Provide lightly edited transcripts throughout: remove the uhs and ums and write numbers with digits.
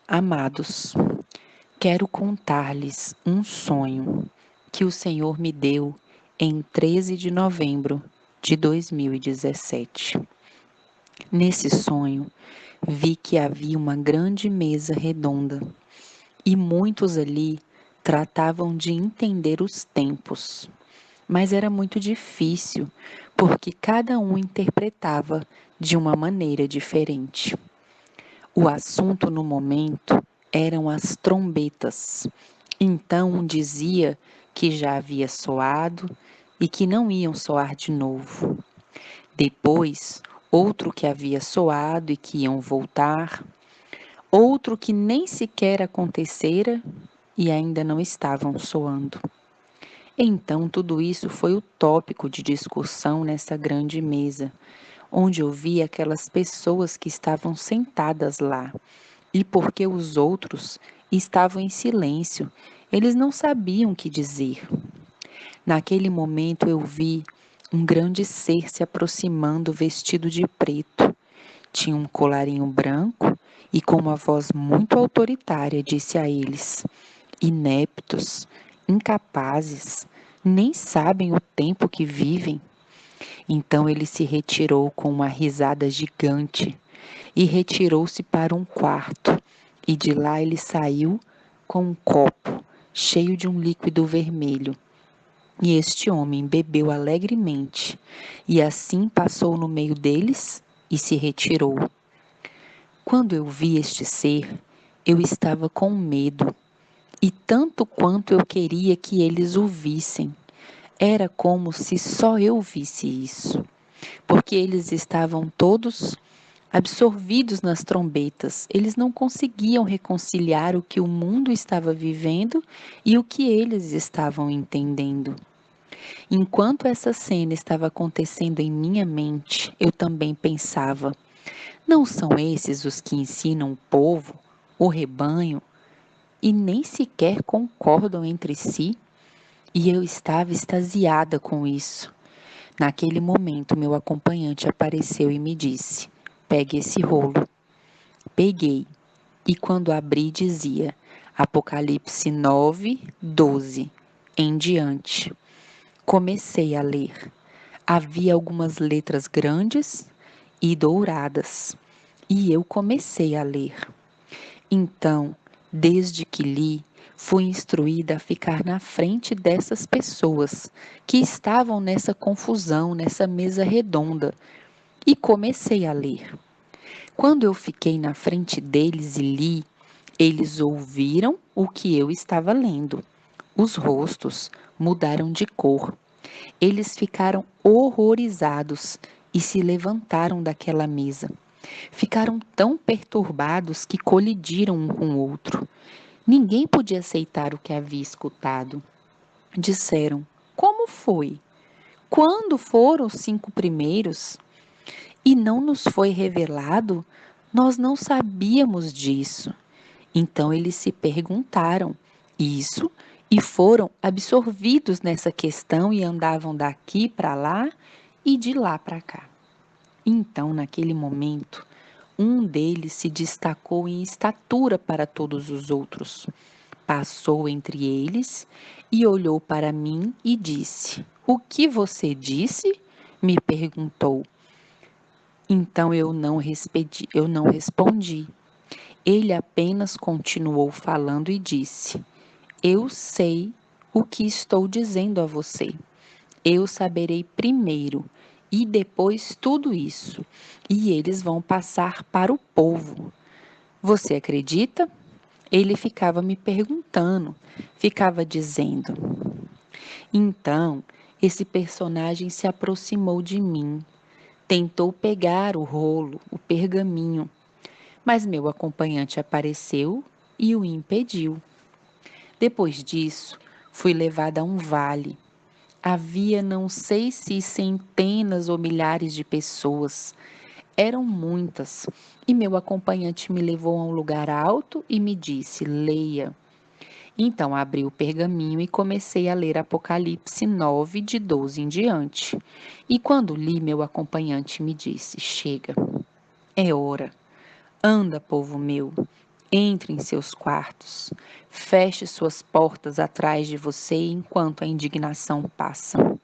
Amados, quero contar-lhes um sonho que o Senhor me deu em 13 de novembro de 2017. Nesse sonho, vi que havia uma grande mesa redonda e muitos ali tratavam de entender os tempos, mas era muito difícil porque cada um interpretava de uma maneira diferente. O assunto no momento eram as trombetas. Então um dizia que já havia soado e que não iam soar de novo. Depois, outro que havia soado e que iam voltar. Outro que nem sequer acontecera e ainda não estavam soando. Então, tudo isso foi o tópico de discussão nessa grande mesa, onde eu vi aquelas pessoas que estavam sentadas lá e porque os outros estavam em silêncio, eles não sabiam o que dizer. Naquele momento eu vi um grande ser se aproximando vestido de preto. Tinha um colarinho branco e com uma voz muito autoritária disse a eles: ineptos, incapazes, nem sabem o tempo que vivem. Então ele se retirou com uma risada gigante e retirou-se para um quarto, e de lá ele saiu com um copo cheio de um líquido vermelho. E este homem bebeu alegremente, e assim passou no meio deles e se retirou. Quando eu vi este ser, eu estava com medo, e tanto quanto eu queria que eles o vissem. Era como se só eu visse isso, porque eles estavam todos absorvidos nas trombetas. Eles não conseguiam reconciliar o que o mundo estava vivendo e o que eles estavam entendendo. Enquanto essa cena estava acontecendo em minha mente, eu também pensava: não são esses os que ensinam o povo, o rebanho, e nem sequer concordam entre si? E eu estava extasiada com isso. Naquele momento, meu acompanhante apareceu e me disse: pegue esse rolo. Peguei, e quando abri dizia Apocalipse 9, 12 em diante. Comecei a ler. Havia algumas letras grandes e douradas, e eu comecei a ler. Então, desde que li, fui instruída a ficar na frente dessas pessoas que estavam nessa confusão, nessa mesa redonda, e comecei a ler. Quando eu fiquei na frente deles e li, eles ouviram o que eu estava lendo. Os rostos mudaram de cor. Eles ficaram horrorizados e se levantaram daquela mesa. Ficaram tão perturbados que colidiram um com o outro. Ninguém podia aceitar o que havia escutado. Disseram: como foi? Quando foram os 5 primeiros? E não nos foi revelado? Nós não sabíamos disso. Então eles se perguntaram isso e foram absorvidos nessa questão e andavam daqui para lá e de lá para cá. Então, naquele momento, um deles se destacou em estatura para todos os outros. Passou entre eles e olhou para mim e disse: o que você disse? Me perguntou. Então eu não respondi. Ele apenas continuou falando e disse: eu sei o que estou dizendo a você. Eu saberei primeiro e depois tudo isso, e eles vão passar para o povo. Você acredita? Ele ficava me perguntando, ficava dizendo. Então, esse personagem se aproximou de mim, tentou pegar o rolo, o pergaminho, mas meu acompanhante apareceu e o impediu. Depois disso, fui levada a um vale. Havia não sei se centenas ou milhares de pessoas. Eram muitas. E meu acompanhante me levou a um lugar alto e me disse: leia. Então abri o pergaminho e comecei a ler Apocalipse 9, de 12 em diante. E quando li, meu acompanhante me disse: chega, é hora. Anda, povo meu, Entre em seus quartos, feche suas portas atrás de você enquanto a indignação passa.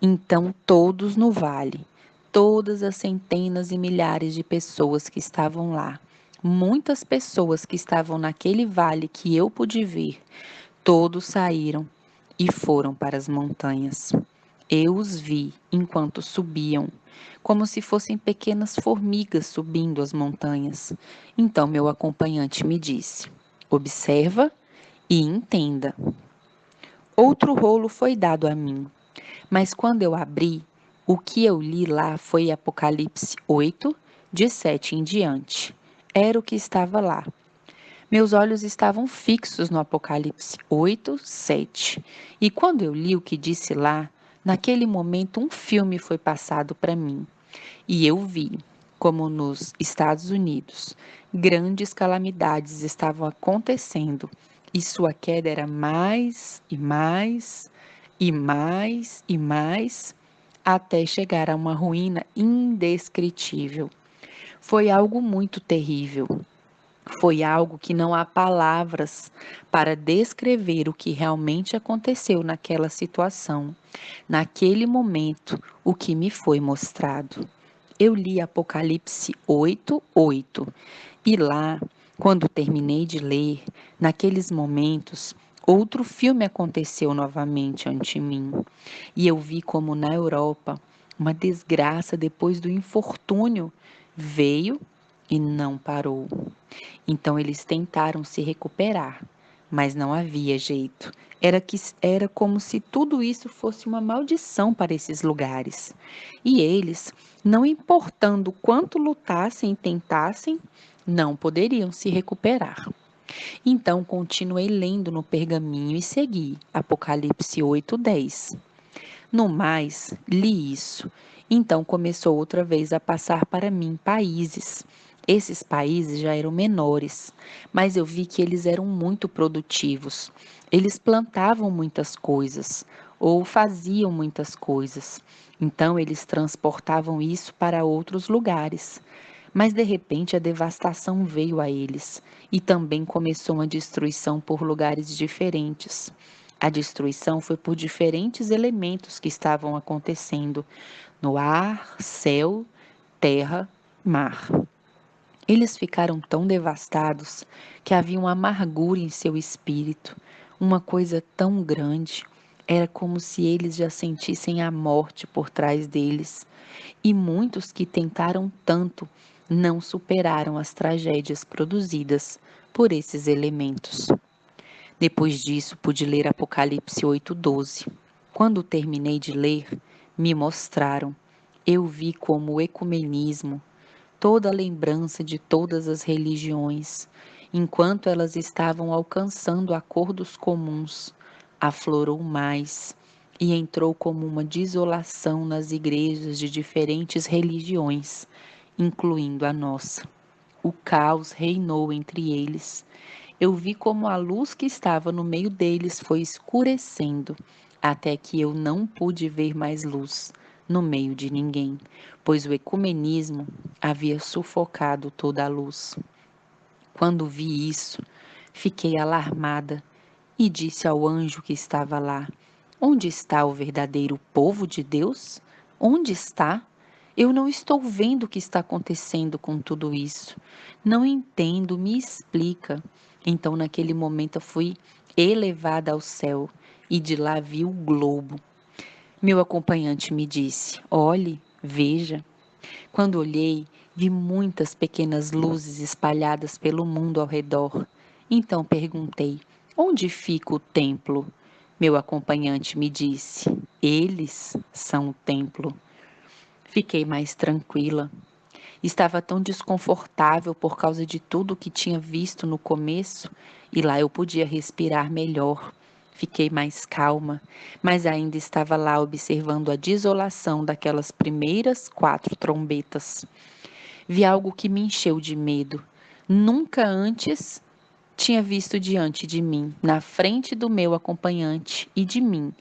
Então todos no vale, todas as centenas e milhares de pessoas que estavam lá, muitas pessoas que estavam naquele vale que eu pude ver, todos saíram e foram para as montanhas. Eu os vi enquanto subiam, como se fossem pequenas formigas subindo as montanhas. Então meu acompanhante me disse: observa e entenda. Outro rolo foi dado a mim, mas quando eu abri, o que eu li lá foi Apocalipse 8, de 7 em diante. Era o que estava lá. Meus olhos estavam fixos no Apocalipse 8, 7. E quando eu li o que disse lá, naquele momento um filme foi passado para mim. E eu vi, como nos Estados Unidos, grandes calamidades estavam acontecendo. E sua queda era mais e mais e mais e mais, até chegar a uma ruína indescritível. Foi algo muito terrível. Foi algo que não há palavras para descrever o que realmente aconteceu naquela situação, naquele momento, o que me foi mostrado. Eu li Apocalipse 8, 8, e lá, quando terminei de ler, naqueles momentos, outro filme aconteceu novamente ante mim. E eu vi como na Europa, uma desgraça depois do infortúnio veio e não parou. Então eles tentaram se recuperar, mas não havia jeito. Era como se tudo isso fosse uma maldição para esses lugares. E eles, não importando quanto lutassem e tentassem, não poderiam se recuperar. Então continuei lendo no pergaminho e segui Apocalipse 8:10. No mais, li isso. Então começou outra vez a passar para mim países. Esses países já eram menores, mas eu vi que eles eram muito produtivos. Eles plantavam muitas coisas ou faziam muitas coisas. Então eles transportavam isso para outros lugares. Mas de repente a devastação veio a eles e também começou uma destruição por lugares diferentes. A destruição foi por diferentes elementos que estavam acontecendo no ar, céu, terra, mar. Eles ficaram tão devastados que havia uma amargura em seu espírito, uma coisa tão grande. Era como se eles já sentissem a morte por trás deles. E muitos que tentaram tanto não superaram as tragédias produzidas por esses elementos. Depois disso, pude ler Apocalipse 8:12. Quando terminei de ler, me mostraram. Eu vi como o ecumenismo, toda a lembrança de todas as religiões, enquanto elas estavam alcançando acordos comuns, aflorou mais e entrou como uma desolação nas igrejas de diferentes religiões, incluindo a nossa. O caos reinou entre eles. Eu vi como a luz que estava no meio deles foi escurecendo, até que eu não pude ver mais luz no meio de ninguém, pois o ecumenismo havia sufocado toda a luz. Quando vi isso, fiquei alarmada e disse ao anjo que estava lá: onde está o verdadeiro povo de Deus? Onde está? Eu não estou vendo o que está acontecendo com tudo isso. Não entendo, me explica. Então, naquele momento, eu fui elevada ao céu e de lá vi o globo. Meu acompanhante me disse: olhe, veja. Quando olhei, vi muitas pequenas luzes espalhadas pelo mundo ao redor. Então perguntei: onde fica o templo? Meu acompanhante me disse: eles são o templo. Fiquei mais tranquila. Estava tão desconfortável por causa de tudo que tinha visto no começo, e lá eu podia respirar melhor. Fiquei mais calma, mas ainda estava lá observando a desolação daquelas primeiras 4 trombetas. Vi algo que me encheu de medo. Nunca antes tinha visto diante de mim, na frente do meu acompanhante e de mim,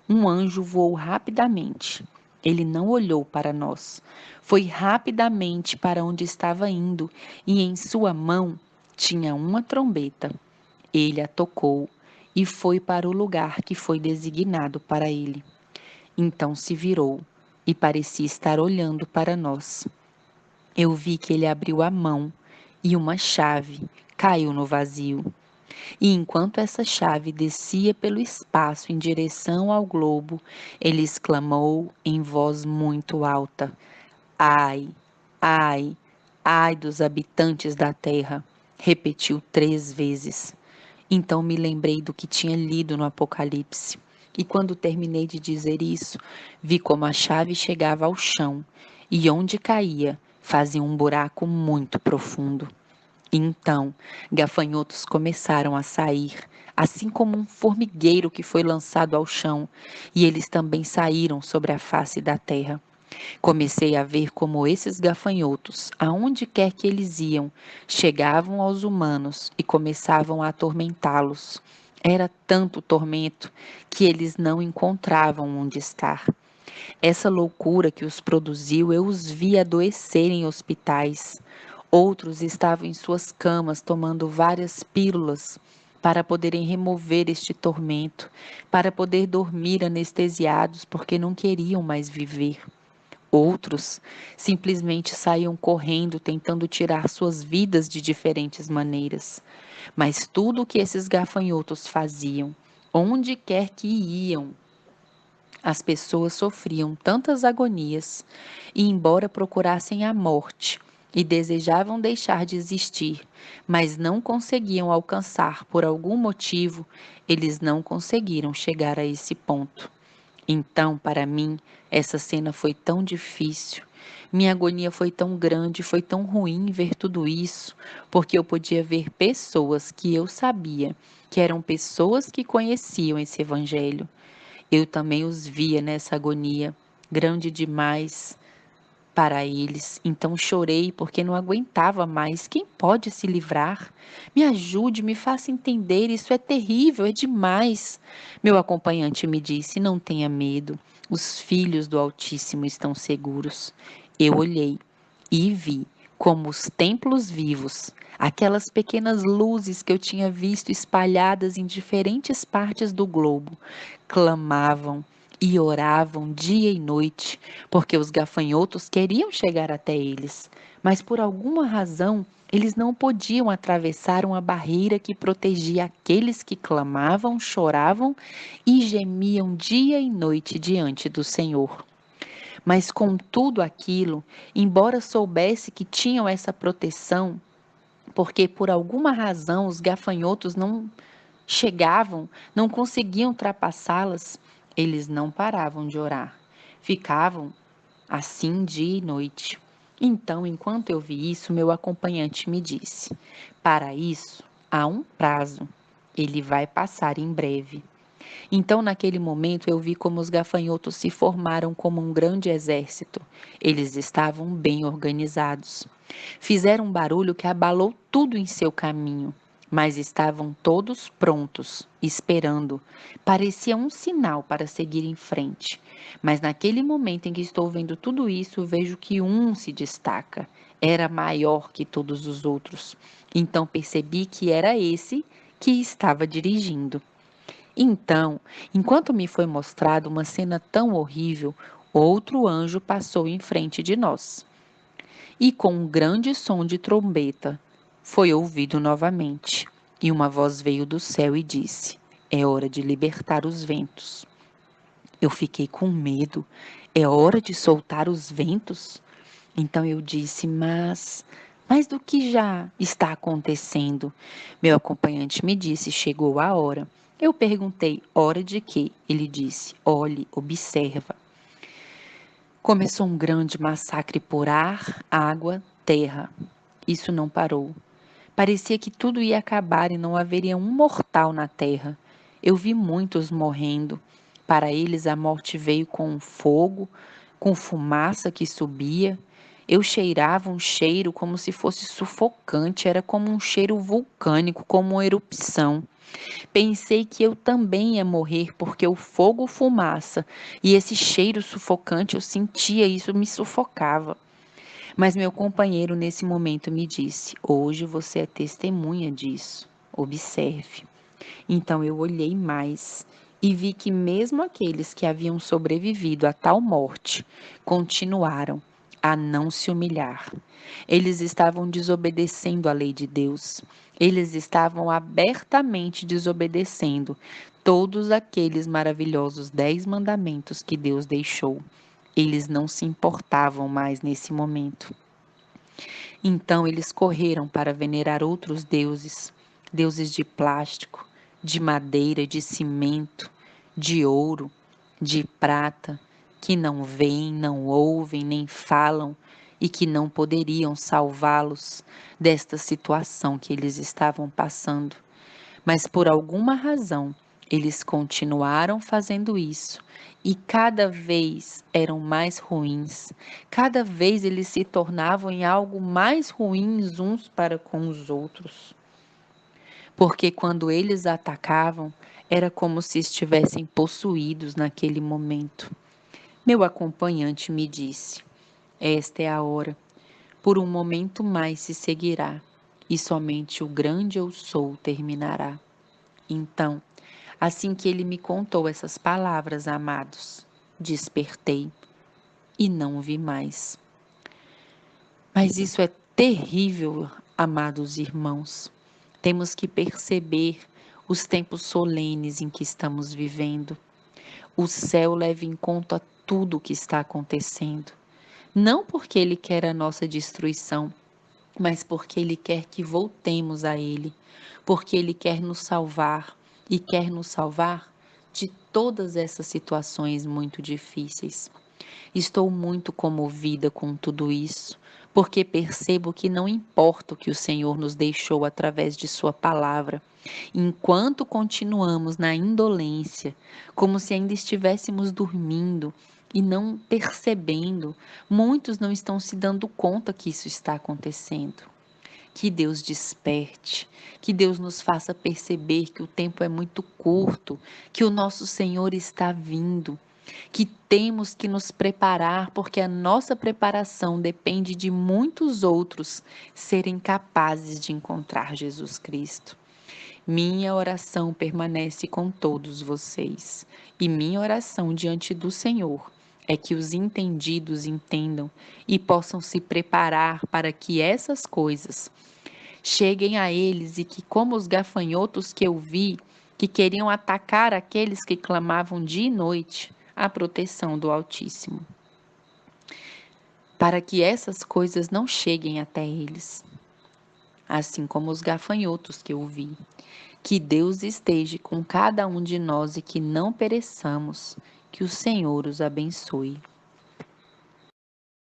um anjo voou rapidamente. Ele não olhou para nós. Foi rapidamente para onde estava indo e em sua mão tinha uma trombeta. Ele a tocou e foi para o lugar que foi designado para ele. Então se virou e parecia estar olhando para nós. Eu vi que ele abriu a mão e uma chave caiu no vazio. E enquanto essa chave descia pelo espaço em direção ao globo, ele exclamou em voz muito alta: Ai, ai, ai dos habitantes da terra! Repetiu 3 vezes. Então me lembrei do que tinha lido no Apocalipse. E quando terminei de dizer isso, vi como a chave chegava ao chão e onde caía fazia um buraco muito profundo. Então, gafanhotos começaram a sair, assim como um formigueiro que foi lançado ao chão, e eles também saíram sobre a face da terra. Comecei a ver como esses gafanhotos, aonde quer que eles iam, chegavam aos humanos e começavam a atormentá-los. Era tanto tormento que eles não encontravam onde estar. Essa loucura que os produziu, eu os vi adoecer em hospitais. Outros estavam em suas camas tomando várias pílulas para poderem remover este tormento, para poder dormir anestesiados porque não queriam mais viver. Outros simplesmente saíam correndo tentando tirar suas vidas de diferentes maneiras. Mas tudo o que esses gafanhotos faziam, onde quer que iam, as pessoas sofriam tantas agonias, e embora procurassem a morte e desejavam deixar de existir, mas não conseguiam alcançar por algum motivo, eles não conseguiram chegar a esse ponto. Então, para mim, essa cena foi tão difícil. Minha agonia foi tão grande, foi tão ruim ver tudo isso, porque eu podia ver pessoas que eu sabia que eram pessoas que conheciam esse evangelho. Eu também os via nessa agonia, grande demais para eles. Então chorei porque não aguentava mais. Quem pode se livrar? Me ajude, me faça entender. Isso é terrível, é demais. Meu acompanhante me disse: não tenha medo. Os filhos do Altíssimo estão seguros. Eu olhei e vi como os templos vivos, aquelas pequenas luzes que eu tinha visto espalhadas em diferentes partes do globo, clamavam e oravam dia e noite, porque os gafanhotos queriam chegar até eles, mas por alguma razão eles não podiam atravessar uma barreira que protegia aqueles que clamavam, choravam e gemiam dia e noite diante do Senhor. Mas com tudo aquilo, embora soubesse que tinham essa proteção, porque por alguma razão os gafanhotos não chegavam, não conseguiam ultrapassá-las, eles não paravam de orar. Ficavam assim dia e noite. Então, enquanto eu vi isso, meu acompanhante me disse: para isso há um prazo, ele vai passar em breve. Então, naquele momento, eu vi como os gafanhotos se formaram como um grande exército. Eles estavam bem organizados. Fizeram um barulho que abalou tudo em seu caminho, mas estavam todos prontos, esperando. Parecia um sinal para seguir em frente. Mas naquele momento em que estou vendo tudo isso, vejo que um se destaca. Era maior que todos os outros. Então percebi que era esse que estava dirigindo. Então, enquanto me foi mostrada uma cena tão horrível, outro anjo passou em frente de nós. E com um grande som de trombeta, foi ouvido novamente. E uma voz veio do céu e disse: é hora de libertar os ventos. Eu fiquei com medo. É hora de soltar os ventos? Então eu disse: mas do que já está acontecendo? Meu acompanhante me disse: chegou a hora. Eu perguntei: hora de quê? Ele disse: olhe, observa. Começou um grande massacre por ar, água, terra. Isso não parou. Parecia que tudo ia acabar e não haveria um mortal na terra. Eu vi muitos morrendo. Para eles, a morte veio com fogo, com fumaça que subia. Eu cheirava um cheiro como se fosse sufocante, era como um cheiro vulcânico, como uma erupção. Pensei que eu também ia morrer porque o fogo fumaça e esse cheiro sufocante, eu sentia isso, me sufocava. Mas meu companheiro nesse momento me disse: hoje você é testemunha disso. Observe. Então eu olhei mais e vi que mesmo aqueles que haviam sobrevivido a tal morte continuaram a não se humilhar. Eles estavam desobedecendo a lei de Deus. Eles estavam abertamente desobedecendo todos aqueles maravilhosos 10 mandamentos que Deus deixou. Eles não se importavam mais nesse momento. Então eles correram para venerar outros deuses, deuses de plástico, de madeira, de cimento, de ouro, de prata, que não veem, não ouvem, nem falam e que não poderiam salvá-los desta situação que eles estavam passando. Mas por alguma razão, eles continuaram fazendo isso e cada vez eram mais ruins. Cada vez eles se tornavam em algo mais ruins uns para com os outros. Porque quando eles atacavam, era como se estivessem possuídos naquele momento. Meu acompanhante me disse: esta é a hora. Por um momento mais se seguirá, e somente o grande eu sou terminará. Então, assim que ele me contou essas palavras, amados, despertei e não vi mais. Mas isso é terrível, amados irmãos. Temos que perceber os tempos solenes em que estamos vivendo. O céu leva em conta tudo o que está acontecendo. Não porque ele quer a nossa destruição, mas porque ele quer que voltemos a ele, porque ele quer nos salvar e quer nos salvar de todas essas situações muito difíceis. Estou muito comovida com tudo isso, porque percebo que não importa o que o Senhor nos deixou através de Sua palavra, enquanto continuamos na indolência, como se ainda estivéssemos dormindo e não percebendo, muitos não estão se dando conta que isso está acontecendo. Que Deus desperte, que Deus nos faça perceber que o tempo é muito curto, que o nosso Senhor está vindo, que temos que nos preparar, porque a nossa preparação depende de muitos outros serem capazes de encontrar Jesus Cristo. Minha oração permanece com todos vocês, e minha oração diante do Senhor é que os entendidos entendam e possam se preparar para que essas coisas cheguem a eles e que, como os gafanhotos que eu vi, que queriam atacar aqueles que clamavam dia e noite a proteção do Altíssimo, para que essas coisas não cheguem até eles, assim como os gafanhotos que eu vi. Que Deus esteja com cada um de nós e que não pereçamos. Que o Senhor os abençoe.